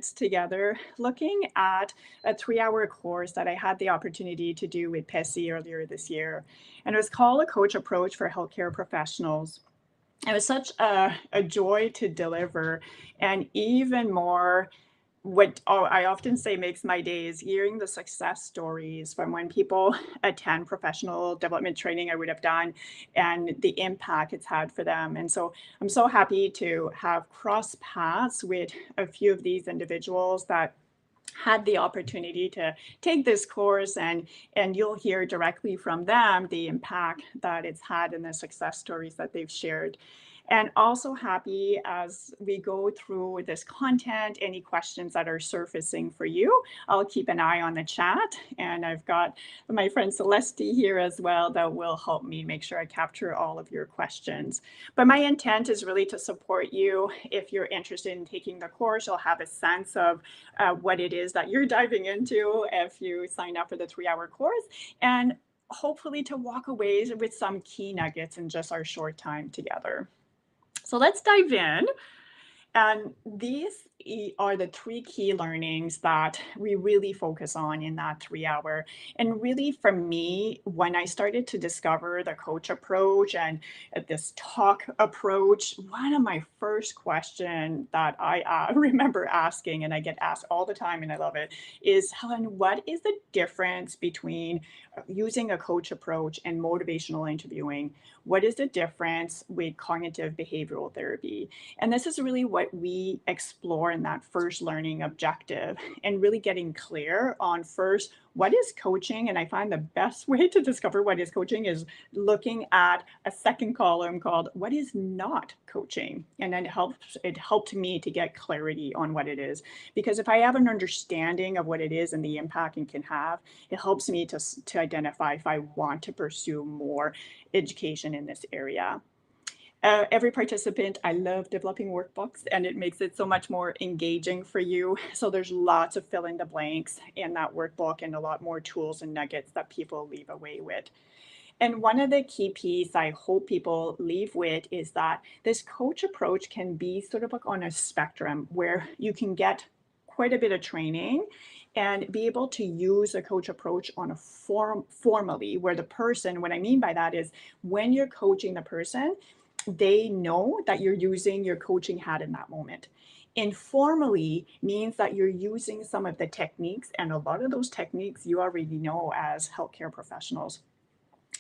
together looking at a 3-hour course that I had the opportunity to do with PESI earlier this year. And it was called A Coach Approach for Healthcare Professionals. It was such a joy to deliver, and even more what I often say makes my day is hearing the success stories from when people attend professional development training I would have done and the impact it's had for them. And so I'm so happy to have crossed paths with a few of these individuals that had the opportunity to take this course, and you'll hear directly from them the impact that it's had and the success stories that they've shared. And also happy as we go through this content, any questions that are surfacing for you, I'll keep an eye on the chat. And I've got my friend Celeste here as well that will help me make sure I capture all of your questions. But my intent is really to support you. If you're interested in taking the course, you'll have a sense of what it is that you're diving into if you sign up for the 3-hour course, and hopefully to walk away with some key nuggets in just our short time together. So let's dive in. And these are the 3 key learnings that we really focus on in that 3-hour. And really, for me, when I started to discover the coach approach and this talk approach, one of my first questions that I remember asking, and I get asked all the time, and I love it, is, Helen, what is the difference between using a coach approach and motivational interviewing? What is the difference with cognitive behavioral therapy? And this is really what we explore in that first learning objective, and really getting clear on first, what is coaching? And I find the best way to discover what is coaching is looking at a second column called what is not coaching. And then it helped me to get clarity on what it is. Because if I have an understanding of what it is and the impact it can have, it helps me to identify if I want to pursue more education in this area. Every participant, I love developing workbooks, and it makes it so much more engaging for you. So there's lots of fill in the blanks in that workbook and a lot more tools and nuggets that people leave away with. And one of the key pieces I hope people leave with is that this coach approach can be sort of like on a spectrum where you can get quite a bit of training and be able to use a coach approach on a formally, where the person, what I mean by that is when you're coaching the person, they know that you're using your coaching hat in that moment. Informally means that you're using some of the techniques, and a lot of those techniques you already know as healthcare professionals,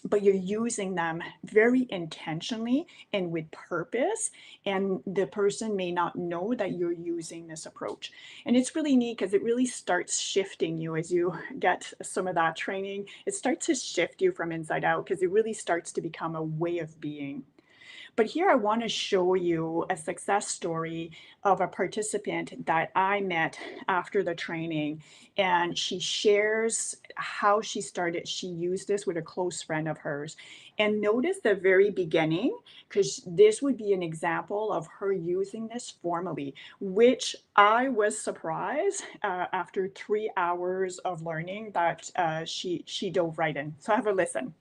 but you're using them very intentionally and with purpose, and the person may not know that you're using this approach. And it's really neat because it really starts shifting you as you get some of that training. It starts to shift you from inside out because it really starts to become a way of being. But here I want to show you a success story of a participant that I met after the training. And she shares how she started. She used this with a close friend of hers. And notice the very beginning, because this would be an example of her using this formally, which I was surprised after 3 hours of learning that she dove right in. So have a listen.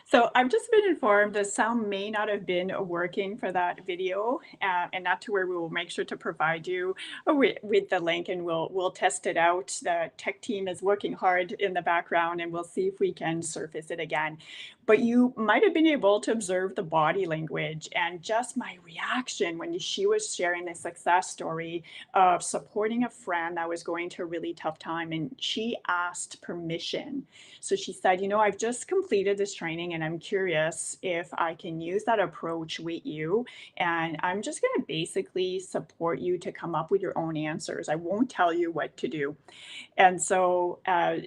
So I've just been informed the sound may not have been working for that video, and not to where we will make sure to provide you with the link, and we'll test it out. The tech team is working hard in the background, and we'll see if we can surface it again. But you might have been able to observe the body language and just my reaction when she was sharing the success story of supporting a friend that was going through a really tough time, and she asked permission. So she said, I've just completed this training and I'm curious if I can use that approach with you. And I'm just going to basically support you to come up with your own answers. I won't tell you what to do. And so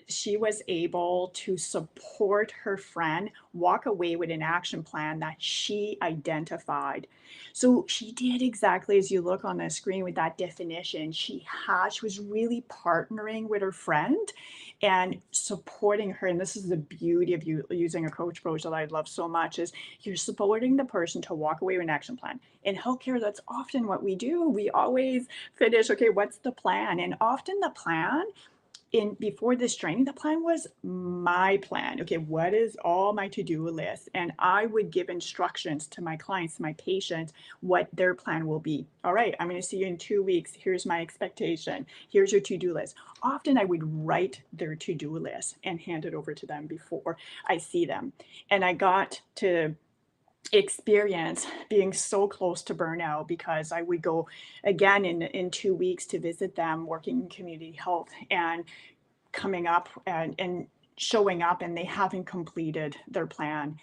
she was able to support her friend walk away with an action plan that she identified. So she did exactly as you look on the screen with that definition. She was really partnering with her friend and supporting her. And this is the beauty of you using a coach approach that I love so much is you're supporting the person to walk away with an action plan. In healthcare, that's often what we do. We always finish, okay, what's the plan? And often the plan before this training, the plan was my plan. Okay, what is all my to-do list? And I would give instructions to my clients, my patients, what their plan will be. All right, I'm going to see you in 2 weeks. Here's my expectation. Here's your to-do list. Often I would write their to-do list and hand it over to them before I see them. And I got to experience being so close to burnout because I would go again in 2 weeks to visit them working in community health and coming up and showing up and they haven't completed their plan.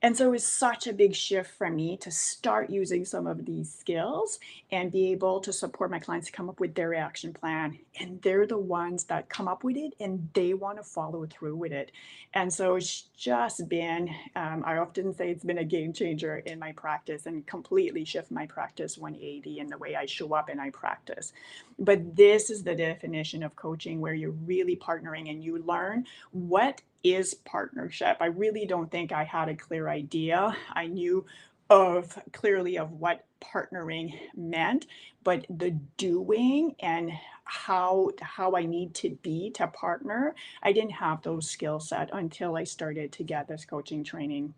And so it was such a big shift for me to start using some of these skills and be able to support my clients to come up with their action plan. And they're the ones that come up with it and they want to follow through with it. And so it's just been, I often say it's been a game changer in my practice and completely shift my practice 180 in the way I show up and I practice. But this is the definition of coaching where you're really partnering and you learn what is partnership. I really don't think I had a clear idea. I knew clearly of what partnering meant, but the doing and how I need to be to partner, I didn't have those skill set until I started to get this coaching training.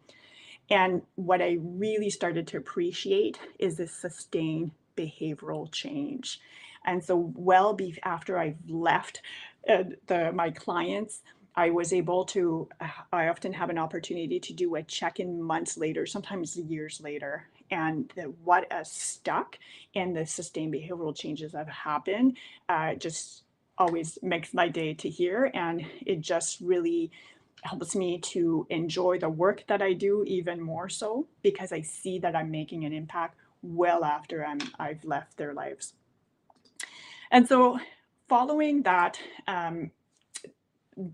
And what I really started to appreciate is the sustained behavioral change. And so after I've left my clients, I was able to, I often have an opportunity to do a check-in months later, sometimes years later. And what has stuck and the sustained behavioral changes that have happened just always makes my day to hear. And it just really helps me to enjoy the work that I do even more so because I see that I'm making an impact well after I've left their lives. And so following that,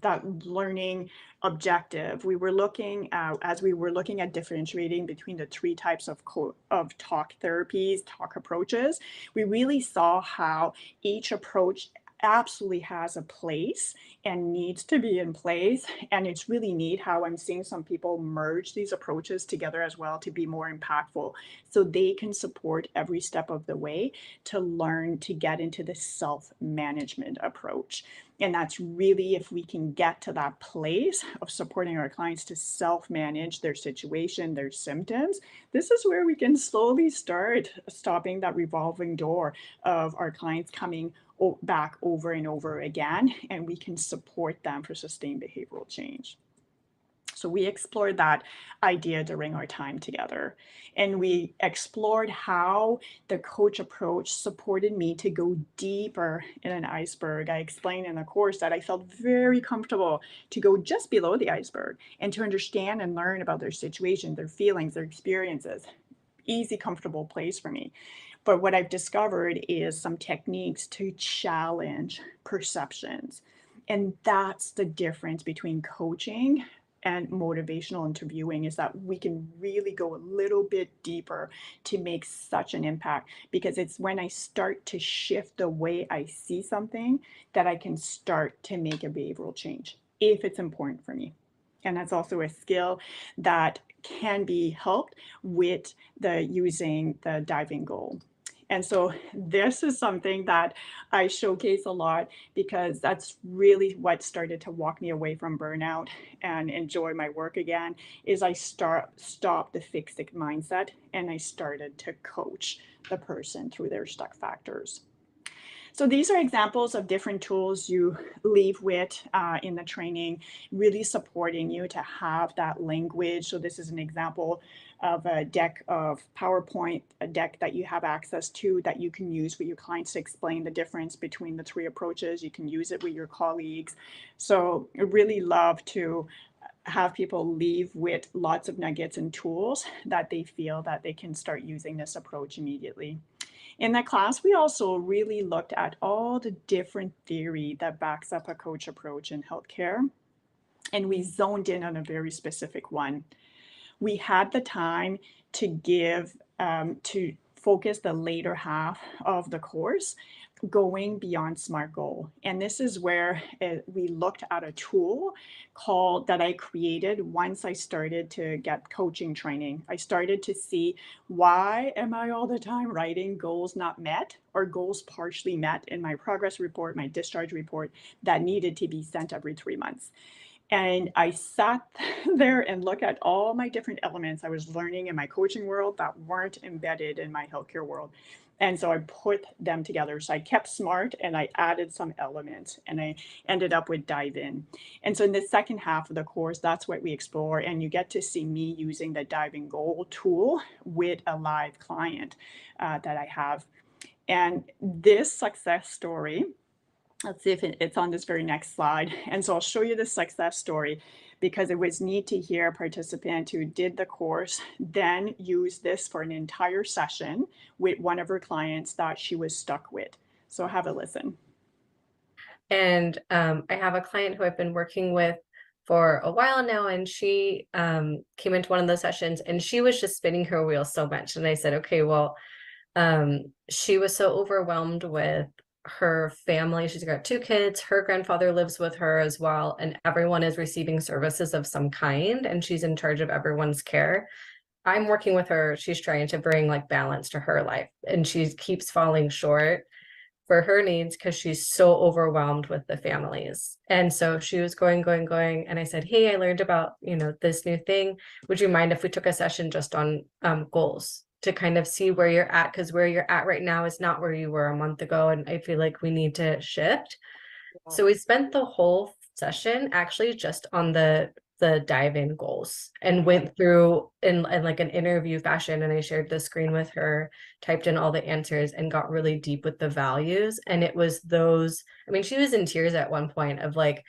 that learning objective, we were looking as we were looking at differentiating between the three types of talk therapies, talk approaches, we really saw how each approach absolutely has a place and needs to be in place. And it's really neat how I'm seeing some people merge these approaches together as well to be more impactful so they can support every step of the way to learn to get into the self-management approach. And that's really if we can get to that place of supporting our clients to self-manage their situation, their symptoms, this is where we can slowly start stopping that revolving door of our clients coming back over and over again, and we can support them for sustained behavioral change. So we explored that idea during our time together. And we explored how the coach approach supported me to go deeper in an iceberg. I explained in the course that I felt very comfortable to go just below the iceberg and to understand and learn about their situation, their feelings, their experiences. Easy, comfortable place for me. But what I've discovered is some techniques to challenge perceptions. And that's the difference between coaching and motivational interviewing, is that we can really go a little bit deeper to make such an impact, because it's when I start to shift the way I see something that I can start to make a behavioral change if it's important for me. And that's also a skill that can be helped with using the diving goal. And so this is something that I showcase a lot because that's really what started to walk me away from burnout and enjoy my work again, is I stopped the fix it mindset and I started to coach the person through their stuck factors. So these are examples of different tools you leave with in the training, really supporting you to have that language. So this is an example of a deck of PowerPoint, a deck that you have access to that you can use with your clients to explain the difference between the three approaches. You can use it with your colleagues. So I really love to have people leave with lots of nuggets and tools that they feel that they can start using this approach immediately. In that class, we also really looked at all the different theory that backs up a coach approach in healthcare, and we zoned in on a very specific one. We had the time to focus the later half of the course going beyond SMART goal. And this is where we looked at a tool that I created once I started to get coaching training. I started to see, why am I all the time writing goals not met or goals partially met in my progress report, my discharge report that needed to be sent every 3 months? And I sat there and looked at all my different elements I was learning in my coaching world that weren't embedded in my healthcare world. And so I put them together. So I kept SMART and I added some elements and I ended up with Dive In. And so in the second half of the course, that's what we explore. And you get to see me using the Dive In Goal tool with a live client that I have. And this success story, let's see if it's on this very next slide. And so I'll show you the success story because it was neat to hear a participant who did the course then use this for an entire session with one of her clients that she was stuck with. So have a listen. And I have a client who I've been working with for a while now, and she came into one of those sessions and she was just spinning her wheels so much. And I said, okay, well, she was so overwhelmed with her family. She's got 2 kids. Her grandfather lives with her as well, and everyone is receiving services of some kind, and she's in charge of everyone's care. I'm working with her. She's trying to bring like balance to her life, and she keeps falling short for her needs because she's so overwhelmed with the families. And so she was going. And I said, hey, I learned about, this new thing. Would you mind if we took a session just on goals to kind of see where you're at? Because where you're at right now is not where you were a month ago. And I feel like we need to shift. Yeah. So we spent the whole session actually just on the dive in goals and went through in like an interview fashion. And I shared the screen with her, typed in all the answers and got really deep with the values. And it was those, I mean, she was in tears at one point of like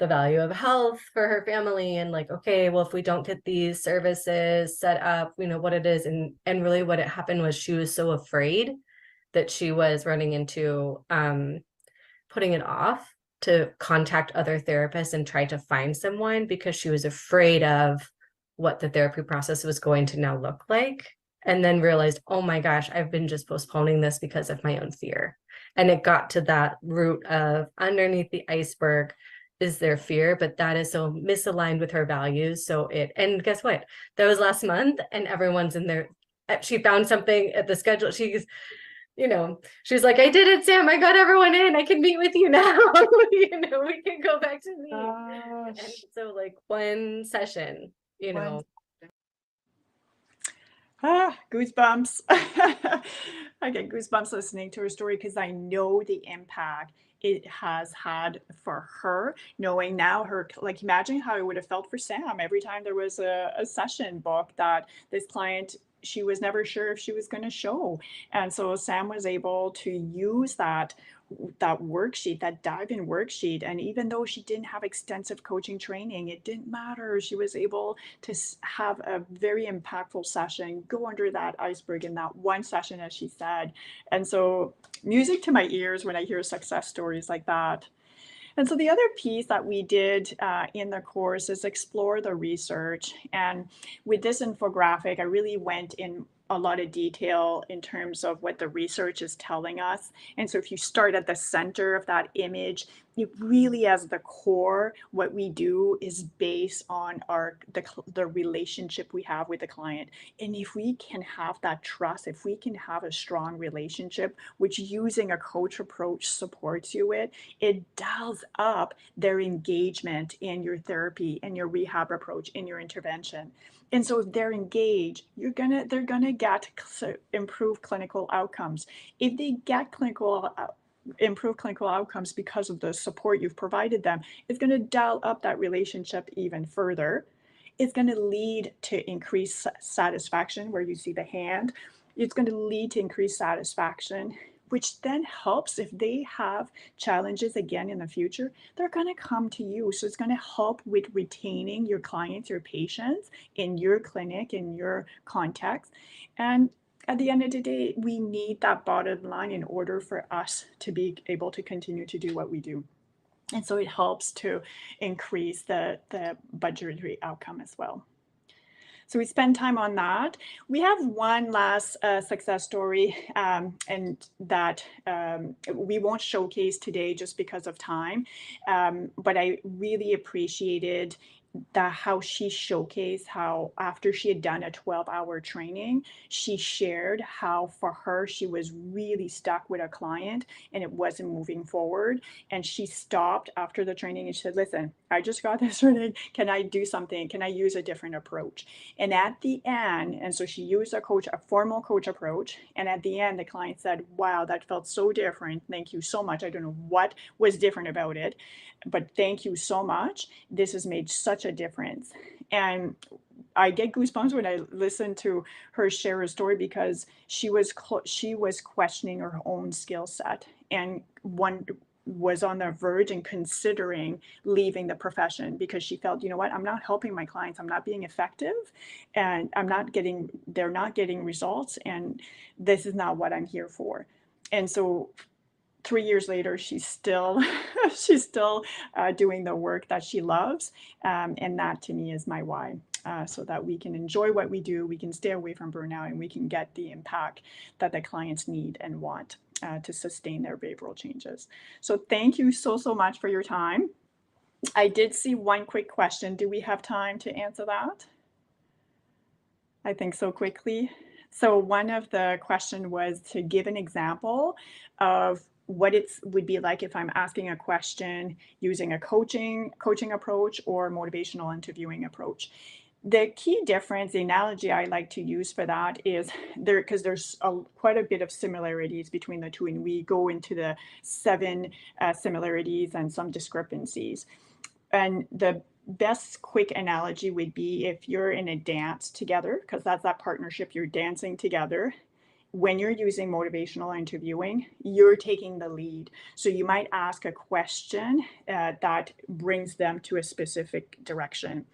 the value of health for her family. And like, okay, well, if we don't get these services set up, what it is. And really what had happened was she was so afraid that she was running into putting it off to contact other therapists and try to find someone because she was afraid of what the therapy process was going to now look like. And then realized, oh my gosh, I've been just postponing this because of my own fear. And it got to that root of underneath the iceberg is their fear, but that is so misaligned with her values. And guess what? That was last month and everyone's in there. She found something at the schedule. She's like, I did it, Sam. I got everyone in. I can meet with you now. We can go back to meet. And so like one session, Goosebumps. I get goosebumps listening to her story because I know the impact it has had for her, knowing now like imagine how it would have felt for Sam every time there was a session book that this client, she was never sure if she was going to show. And so Sam was able to use that worksheet, that dive in worksheet. And even though she didn't have extensive coaching training, it didn't matter. She was able to have a very impactful session, go under that iceberg in that one session, as she said. And so music to my ears when I hear success stories like that. And so the other piece that we did in the course is explore the research. And with this infographic, I really went in a lot of detail in terms of what the research is telling us. And so if you start at the center of that image, it really as the core, what we do is based on the relationship we have with the client. And if we can have that trust, if we can have a strong relationship, which using a coach approach supports you with, it dials up their engagement in your therapy, in your rehab approach, in your intervention. And so if they're engaged, they're gonna get improved clinical outcomes. If they get improved clinical outcomes because of the support you've provided them, it's going to dial up that relationship even further. It's going to lead to increased satisfaction, where you see the hand. It's going to lead to increased satisfaction, which then helps if they have challenges again in the future, they're going to come to you. So it's going to help with retaining your clients, your patients in your clinic, in your context. And at the end of the day, we need that bottom line in order for us to be able to continue to do what we do. And so it helps to increase the budgetary outcome as well. So we spend time on that. We have one last success story, and that we won't showcase today just because of time. But I really appreciated how she showcased how after she had done a 12-hour training, she shared how for her she was really stuck with a client and it wasn't moving forward. And she stopped after the training and she said, listen, I just got this training. Can I do something? Can I use a different approach? And at the end, and so she used a formal coach approach. And at the end, the client said, wow, that felt so different. Thank you so much. I don't know what was different about it, but thank you so much. This has made such a difference. And I get goosebumps when I listen to her share her story, because she was questioning her own skill set, and one was on the verge and considering leaving the profession because she felt, you know what, I'm not helping my clients, I'm not being effective, and they're not getting results, and this is not what I'm here for. And so 3 years later, she's still doing the work that she loves, and that to me is my why. So that we can enjoy what we do, we can stay away from burnout, and we can get the impact that the clients need and want to sustain their behavioral changes. So thank you so much for your time. I did see one quick question. Do we have time to answer that? I think so quickly. So one of the question was to give an example of what it would be like if I'm asking a question using a coaching approach or motivational interviewing approach. The key difference, the analogy I like to use for that is because there's quite a bit of similarities between the two, and we go into the 7 similarities and some discrepancies. And the best quick analogy would be if you're in a dance together, because that's that partnership, you're dancing together. When you're using motivational interviewing, you're taking the lead. So you might ask a question that brings them to a specific direction,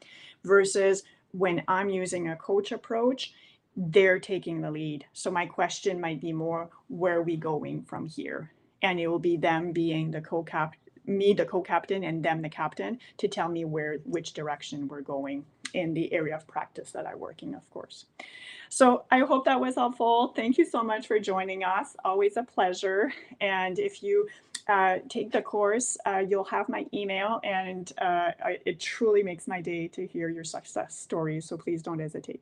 versus when I'm using a coach approach, they're taking the lead. So my question might be more, where are we going from here? And it will be them being the me the co-captain and them the captain, to tell me which direction we're going in the area of practice that I'm working, of course. So I hope that was helpful. Thank you so much for joining us. Always a pleasure. And if you take the course, you'll have my email, and it truly makes my day to hear your success stories. So please don't hesitate.